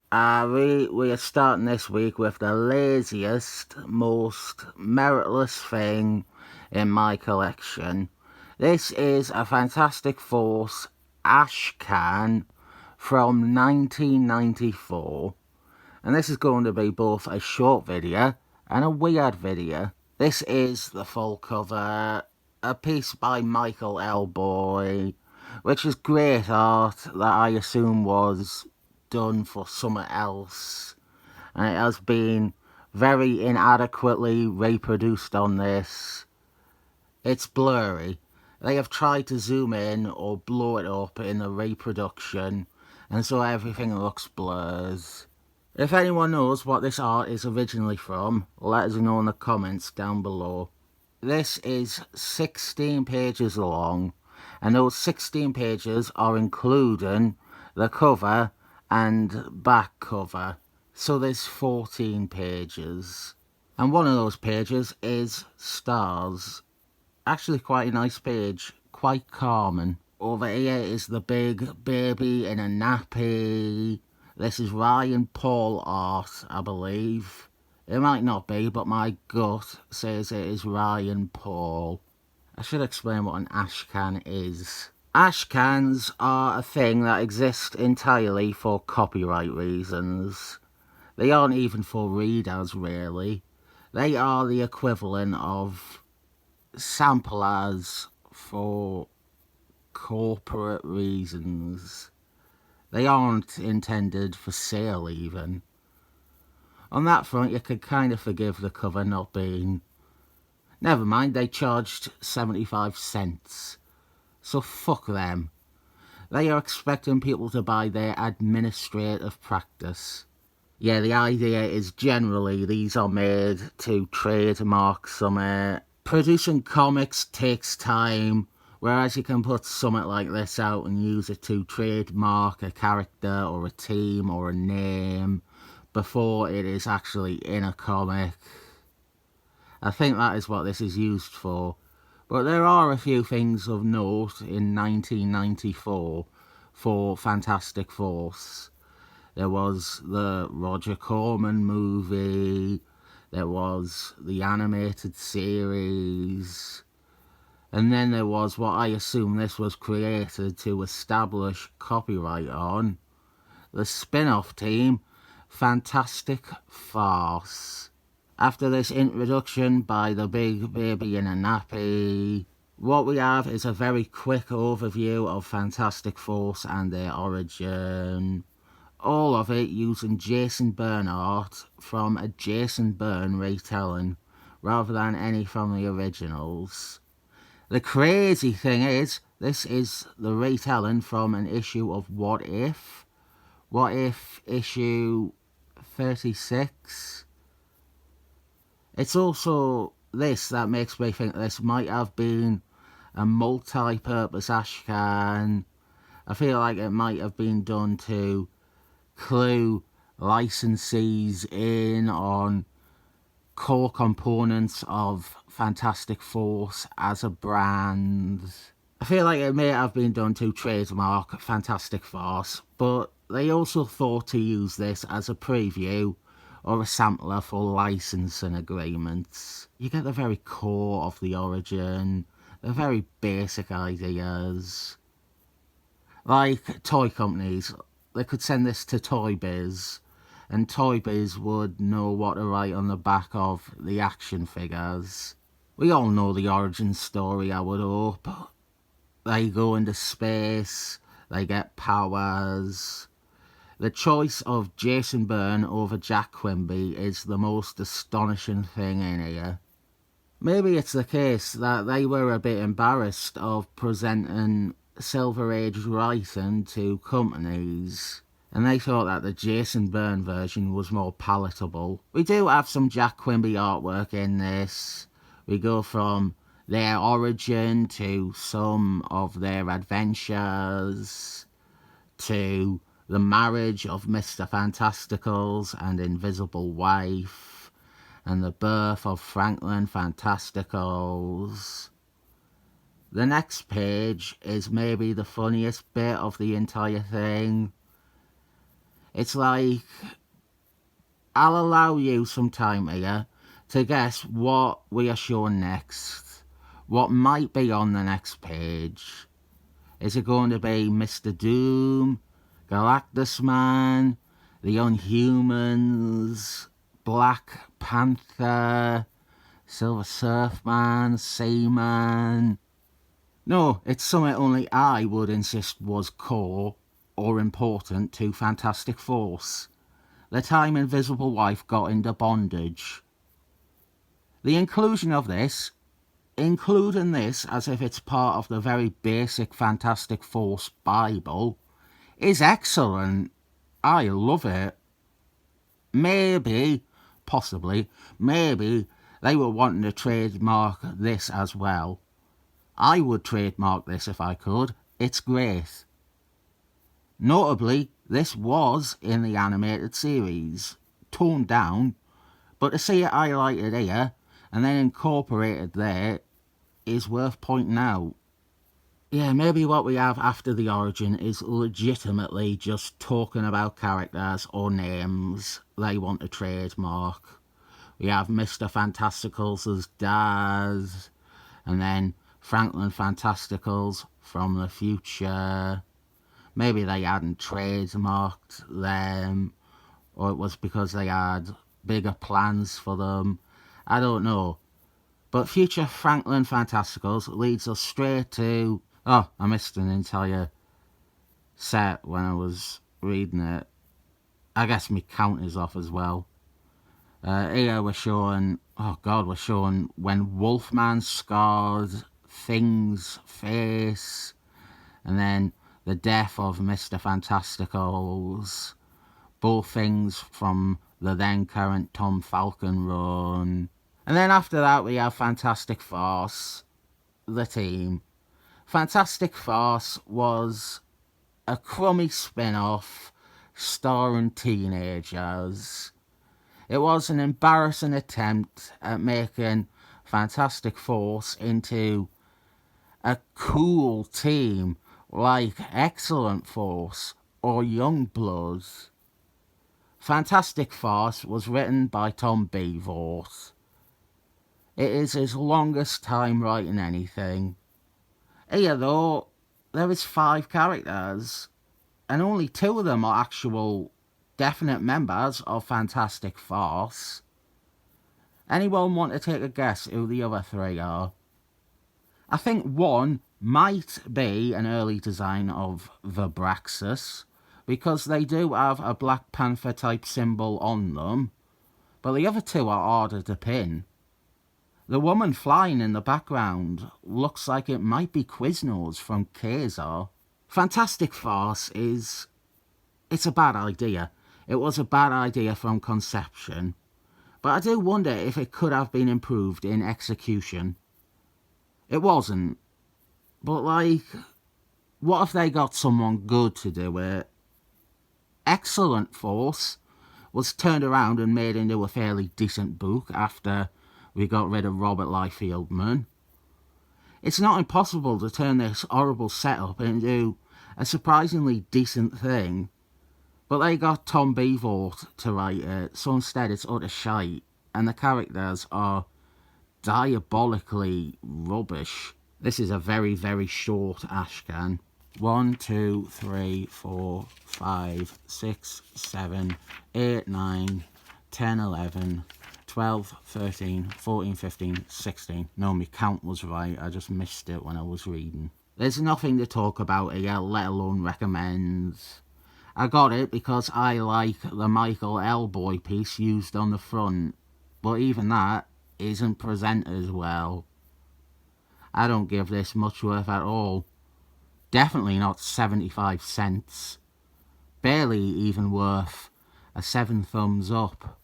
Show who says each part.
Speaker 1: We are starting this week with the laziest, most meritless thing in my collection. This is a Fantastic Force Ashcan from 1994, and this is going to be both a short video and a weird video. This is the full cover, a piece by Michael L. Boy, which is great art that I assume was done for something else, and it has been very inadequately reproduced on this. It's blurry. They have tried to zoom in or blow it up in the reproduction, and so everything looks blurred. If anyone knows what this art is originally from, let us know in the comments down below. This is 16 pages long, and those 16 pages are including the cover and back cover, so there's 14 pages. And one of those pages is stars. Actually quite a nice page, quite calming. Over here is the big baby in a nappy. This is Ryan Paul art, I believe. It might not be, but my gut says it is Ryan Paul. I should explain what an ashcan is. Ashcans are a thing that exist entirely for copyright reasons. They aren't even for readers, really. They are the equivalent of samplers for corporate reasons. They aren't intended for sale, even. On that front, you could kind of forgive the cover not being... Never mind, they charged 75 cents. So fuck them. They are expecting people to buy their administrative practice. Yeah, the idea is generally these are made to trademark something. Producing comics takes time, whereas you can put something like this out and use it to trademark a character or a team or a name before it is actually in a comic. I think that is what this is used for. But there are a few things of note in 1994 for Fantastic Force. There was the Roger Corman movie, there was the animated series, and then there was what I assume this was created to establish copyright on, the spin-off team, Fantastic Farce. After this introduction by the big baby in a nappy, what we have is a very quick overview of Fantastic Force and their origin. All of it using Jason Byrne art from a Jason Byrne retelling, rather than any from the originals. The crazy thing is, this is the retelling from an issue of What If? What If issue 36? It's also this that makes me think this might have been a multi-purpose ashcan. I feel like it might have been done to clue licensees in on core components of Fantastic Force as a brand. I feel like it may have been done to trademark Fantastic Force, but they also thought to use this as a preview or a sampler for licensing agreements. You get the very core of the origin, the very basic ideas. Like toy companies, they could send this to Toy Biz, and Toy Biz would know what to write on the back of the action figures. We all know the origin story, I would hope. They go into space, they get powers. The choice of Jason Byrne over Jack Quimby is the most astonishing thing in here. Maybe it's the case that they were a bit embarrassed of presenting Silver Age writing to companies, and they thought that the Jason Byrne version was more palatable. We do have some Jack Quimby artwork in this. We go from their origin to some of their adventures to the marriage of Mr. Fantasticals and Invisible Wife, and the birth of Franklin Fantasticals. The next page is maybe the funniest bit of the entire thing. It's like, I'll allow you some time here to guess what we are showing next. What might be on the next page. Is it going to be Mr. Doom, Galactus Man, the Inhumans, Black Panther, Silver Surfman, Seaman? No, it's something only I would insist was core or important to Fantastic Force. The time Invisible Wife got into bondage. The inclusion of this, including this as if it's part of the very basic Fantastic Force Bible, is excellent. I love it. Maybe, possibly, maybe they were wanting to trademark this as well. I would trademark this if I could. It's great. Notably, this was in the animated series, toned down, but to see it highlighted here and then incorporated there is worth pointing out. Yeah, maybe what we have after the origin is legitimately just talking about characters or names they want to trademark. We have Mr. Fantasticals as Daz, and then Franklin Fantasticals from the future. Maybe they hadn't trademarked them, or it was because they had bigger plans for them. I don't know. But future Franklin Fantasticals leads us straight to... Oh, I missed an entire set when I was reading it. I guess my count is off as well. Here we're showing... Oh God, we're showing when Wolfman scarred Thing's face. And then the death of Mr. Fantasticals. Both things from the then current Tom Falcon run. And then after that we have Fantastic Force, the team. Fantastic Force was a crummy spin-off starring teenagers. It was an embarrassing attempt at making Fantastic Force into a cool team like Excellent Force or Youngblood. Fantastic Force was written by Tom Beevort. It is his longest time writing anything. Here though, there is 5 characters, and only 2 of them are actual definite members of Fantastic Force. Anyone want to take a guess who the other 3 are? I think one might be an early design of Vibraxus, because they do have a Black Panther type symbol on them, but the other 2 are harder to pin. The woman flying in the background looks like it might be Quiznos from Kazar. Fantastic Force is... It's a bad idea. It was a bad idea from conception. But I do wonder if it could have been improved in execution. It wasn't. But like, what if they got someone good to do it? Excellent Force was turned around and made into a fairly decent book after we got rid of Robert Liefeldman. It's not impossible to turn this horrible setup into a surprisingly decent thing, but they got Tom Beevort to write it, so instead it's utter shite, and the characters are diabolically rubbish. This is a very, very short Ashcan. 1, 2, 3, 4, 5, 6, 7, 8, 9, 10, 11... 12, 13, 14, 15, 16. No, my count was right. I just missed it when I was reading. There's nothing to talk about here, let alone recommend. I got it because I like the Michael L. Boy piece used on the front, but even that isn't presented well. I don't give this much worth at all. Definitely not 75 cents. Barely even worth a 7 thumbs up.